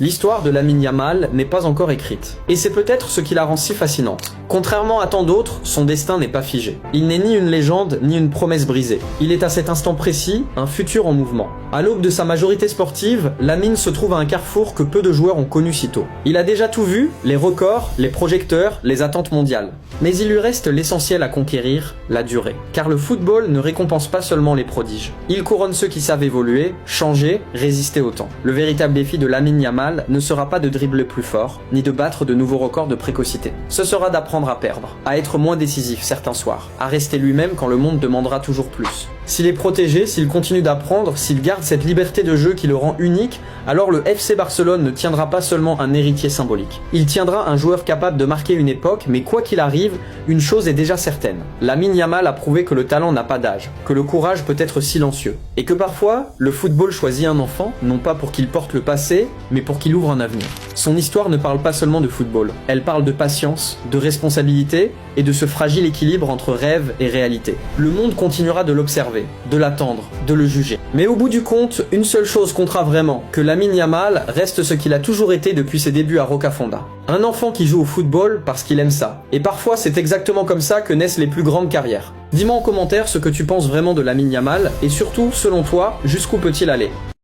L'histoire de Lamine Yamal n'est pas encore écrite. Et c'est peut-être ce qui la rend si fascinante. Contrairement à tant d'autres, son destin n'est pas figé. Il n'est ni une légende, ni une promesse brisée. Il est à cet instant précis, un futur en mouvement. À l'aube de sa majorité sportive, Lamine se trouve à un carrefour que peu de joueurs ont connu si tôt. Il a déjà tout vu, les records, les projecteurs, les attentes mondiales. Mais il lui reste l'essentiel à conquérir, la durée. Car le football ne récompense pas seulement les prodiges. Il couronne ceux qui savent évoluer, changer, résister au temps. Le véritable défi de Lamine Yamal ne sera pas de dribbler plus fort, ni de battre de nouveaux records de précocité. Ce sera d'apprendre à perdre, à être moins décisif certains soirs, à rester lui-même quand le monde demandera toujours plus. S'il est protégé, s'il continue d'apprendre, s'il garde cette liberté de jeu qui le rend unique, alors le FC Barcelone ne tiendra pas seulement un héritier symbolique. Il tiendra un joueur capable de marquer une époque, mais quoi qu'il arrive, une chose est déjà certaine. Lamine Yamal a prouvé que le talent n'a pas d'âge, que le courage peut être silencieux, et que parfois, le football choisit un enfant, non pas pour qu'il porte le passé, mais pour qu'il ouvre un avenir. Son histoire ne parle pas seulement de football, elle parle de patience, de responsabilité, et de ce fragile équilibre entre rêve et réalité. Le monde continuera de l'observer, de l'attendre, de le juger. Mais au bout du compte, une seule chose comptera vraiment, que Lamine Yamal reste ce qu'il a toujours été depuis ses débuts à Rocafonda. Un enfant qui joue au football parce qu'il aime ça. Et parfois c'est exactement comme ça que naissent les plus grandes carrières. Dis-moi en commentaire ce que tu penses vraiment de Lamine Yamal, et surtout, selon toi, jusqu'où peut-il aller ?